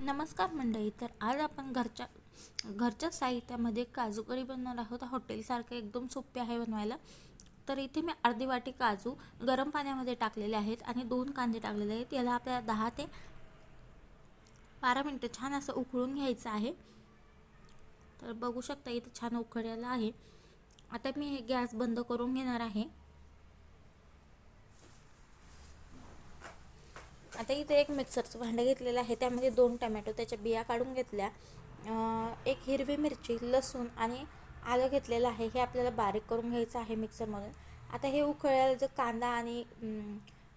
नमस्कार मंडळी. तर आज आपण घरच्या साहित्यामध्ये काजू करी बनवणार आहोत. हॉटेलसारखं एकदम सोपे आहे बनवायला. तर इथे मी अर्धी वाटी काजू गरम पाण्यामध्ये टाकलेले आहेत आणि 2 कांदे टाकलेले आहेत. याला आपल्याला 10 ते 12 मिनटं छान असं उकळून घ्यायचं आहे. तर बघू शकता इथे छान उकळलेलं आहे. आता मी हे गॅस बंद करून घेणार आहे. आता इथे एक मिक्सरचं भांडं घेतलेलं आहे. त्यामध्ये 2 टमॅटो त्याच्या बिया काढून घेतल्या, एक हिरवी मिरची, लसूण आणि आलं घेतलेलं आहे. हे आपल्याला बारीक करून घ्यायचं आहे मिक्सरमधून. आता हे उकळलेलं जे कांदा आणि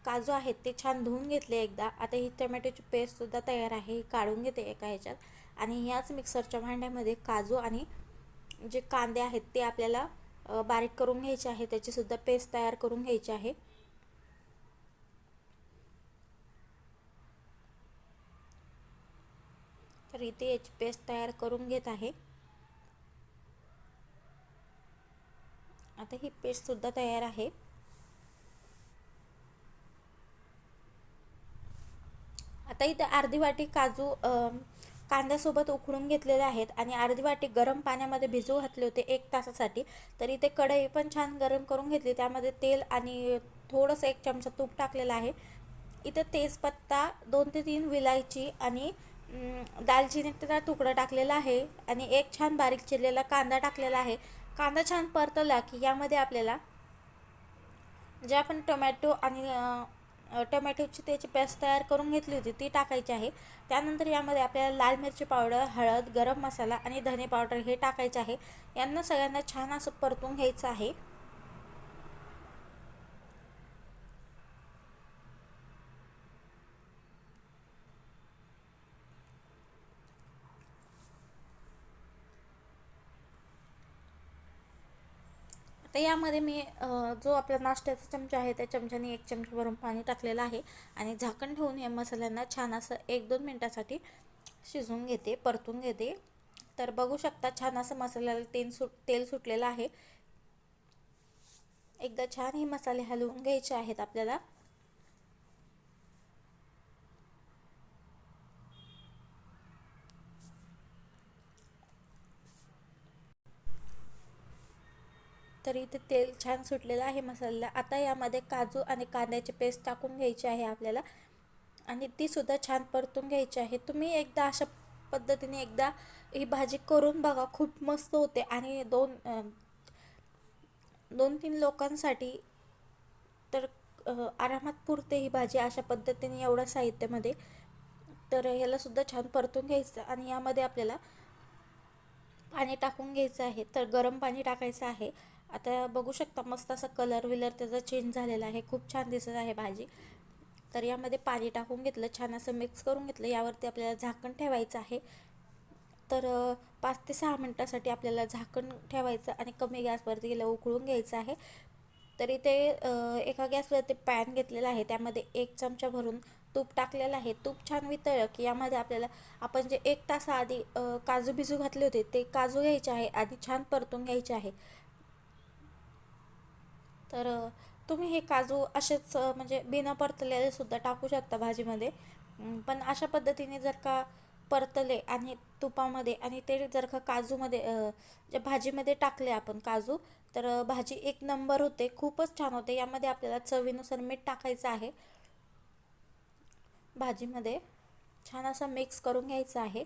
काजू आहेत ते छान धुवून घेतले एकदा. आता ही टमॅटोची पेस्टसुद्धा तयार आहे, ही काढून घेते एका ह्याच्यात. आणि याच मिक्सरच्या भांड्यामध्ये काजू आणि जे कांदे आहेत ते आपल्याला बारीक करून घ्यायचे आहे. त्याचीसुद्धा पेस्ट तयार करून घ्यायची आहे. तर इथे याची पेस्ट तयार करून घेत आहे. आता ही पेस्टसुद्धा तयार आहे. आता इथे अर्धी वाटी काजू कांद्यासोबत उकडून घेतलेले आहेत आणि अर्धी वाटी गरम पाण्यामध्ये भिजू घातले होते 1 तासासाठी. तर इथे कढई पण छान गरम करून घेतली. त्यामध्ये तेल आणि थोडंसं 1 चमचा तूप टाकलेलं आहे. इथे तेजपत्ता, 2 ते 3 विलायची आणि दालचिनीचा तुकडा टाकलेला आहे आणि एक छान बारीक चिरलेला कांदा टाकलेला आहे. कांदा छान परतला की यामध्ये आपल्याला जे आपण टोमॅटो आणि टोमॅटोची त्याची पेस्ट तयार करून घेतली होती ती टाकायची आहे. त्यानंतर यामध्ये आपल्याला लाल मिरची पावडर, हळद, गरम मसाला आणि धने पावडर हे टाकायचे आहे. यांना सगळ्यांना छान असं परतून घ्यायचं आहे. आता यामध्ये मी जो आपला नाश्त्याचा चमचा आहे त्या चमच्याने 1 चमचा भरून पाणी टाकलेलं आहे आणि झाकण ठेवून या मसाल्यांना छान असं 1-2 मिनटासाठी शिजवून घेते, परतून घेते. तर बघू शकता छान असं मसाल्याला तेल सुटलेलं आहे. एकदा छान हे मसाले हलवून घ्यायचे आहेत आपल्याला. तर इथे तेल छान सुटलेलं आहे मसाल्याला. आता यामध्ये काजू आणि कांद्याची पेस्ट टाकून घ्यायची आहे आपल्याला आणि ती सुद्धा छान परतून घ्यायची आहे. तुम्ही एकदा अशा पद्धतीने एकदा ही भाजी करून बघा, खूप मस्त होते आणि 2-3 लोकांसाठी तर आरामात पुरते ही भाजी अशा पद्धतीने एवढ्या साहित्यामध्ये. तर याला सुद्धा छान परतून घ्यायचं आणि यामध्ये आपल्याला पाणी टाकून घ्यायचं आहे. तर गरम पाणी टाकायचं आहे. आता बघू शकता मस्त असा कलर विलर त्याचा चेंज झालेला आहे, खूप छान दिसत आहे भाजी. तर यामध्ये पाणी टाकून घेतलं, छान असं मिक्स करून घेतलं. यावरती आपल्याला झाकण ठेवायचं आहे. तर 5 ते 6 मिनटासाठी आपल्याला झाकण ठेवायचं आणि कमी गॅसवरती गेलं उकळून घ्यायचं आहे. तर इथे एका गॅसवरती पॅन घेतलेला आहे. त्यामध्ये 1 चमचा भरून तूप टाकलेलं आहे. तूप छान वितळलं की यामध्ये आपल्याला आपण जे 1 तासाआधी काजू भिजू घातले होते ते काजू घ्यायचे आहे आणि छान परतून घ्यायचे आहे. तर तुम्ही हे काजू असेच म्हणजे बिना परतलेले सुद्धा टाकू शकता भाजीमध्ये. पण अशा पद्धतीने जर का परतले आणि तुपामध्ये आणि ते जर का काजूमध्ये ज्या भाजीमध्ये टाकले आपण काजू, तर भाजी एक नंबर होते, खूपच छान होते. यामध्ये आपल्याला चवीनुसार मीठ टाकायचं आहे. भाजीमध्ये छान असं मिक्स करून घ्यायचं आहे.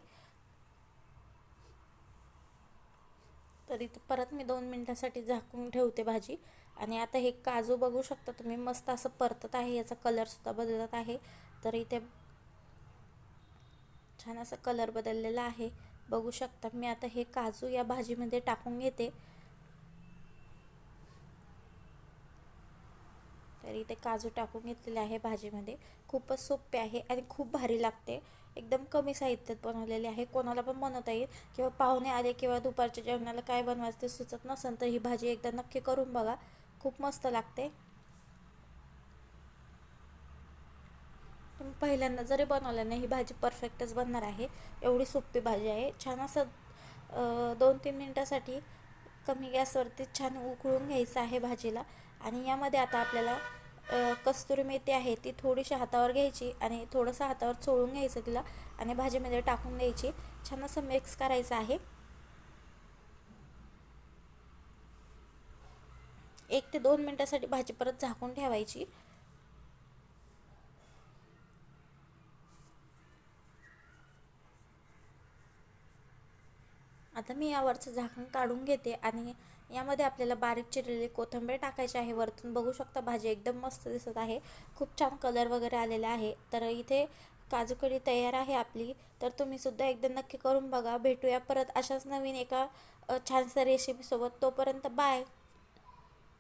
तर इथं परत मी 2 मिनटासाठी झाकून ठेवते भाजी. आणि आता हे काजू बघू शकता तुम्ही मस्त असं परतत आहे, याचा कलरसुद्धा बदलत आहे. तर इथे छान असा कलर बदललेला आहे, बघू शकता. मी आता हे काजू या भाजीमध्ये टाकून घेते. तर इथे काजू टाकून घेतलेले आहे भाजीमध्ये. खूपच सोपे आहे आणि खूप भारी लागते. एकदम कमी साहित्यात बनवलेले आहे. कोणाला पण बनवता येईल. किंवा पाहुणे आले किंवा दुपारच्या जेवणाला काय बनवायचं ते सुचत नसेल तर ही भाजी एकदा नक्की करून बघा, खूप मस्त लागते. तुम्ही पहिल्यांदा जरी बनवलं नाही ही भाजी परफेक्टच बनणार आहे. एवढी सोपी भाजी आहे. छान असं 2-3 मिनटासाठी कमी गॅसवरती छान उकळून घ्यायचं आहे भाजीला. आणि यामध्ये आता आपल्याला कस्तुरी मेथी आहे ती थोडीशी हातावर घ्यायची आणि थोडंसं हातावर चोळून घ्यायचं तिला आणि भाजीमध्ये टाकून द्यायची. छान असं मिक्स करायचं आहे. 1 ते 2 मिनटासाठी भाजी परत झाकून ठेवायची. आता मी यावरचं झाकण काढून घेते आणि यामध्ये आपल्याला बारीक चिरलेली कोथिंबीर टाकायची आहे. वरतून बघू शकता भाजी एकदम मस्त दिसत आहे. खूप छान कलर वगैरे आलेला आहे. तर इथे काजू कढी तयार आहे आपली. तर तुम्ही सुद्धा एकदा नक्की करून बघा. भेटूया परत अशाच नवीन एका छानशा रेसिपीसोबत. तोपर्यंत बाय.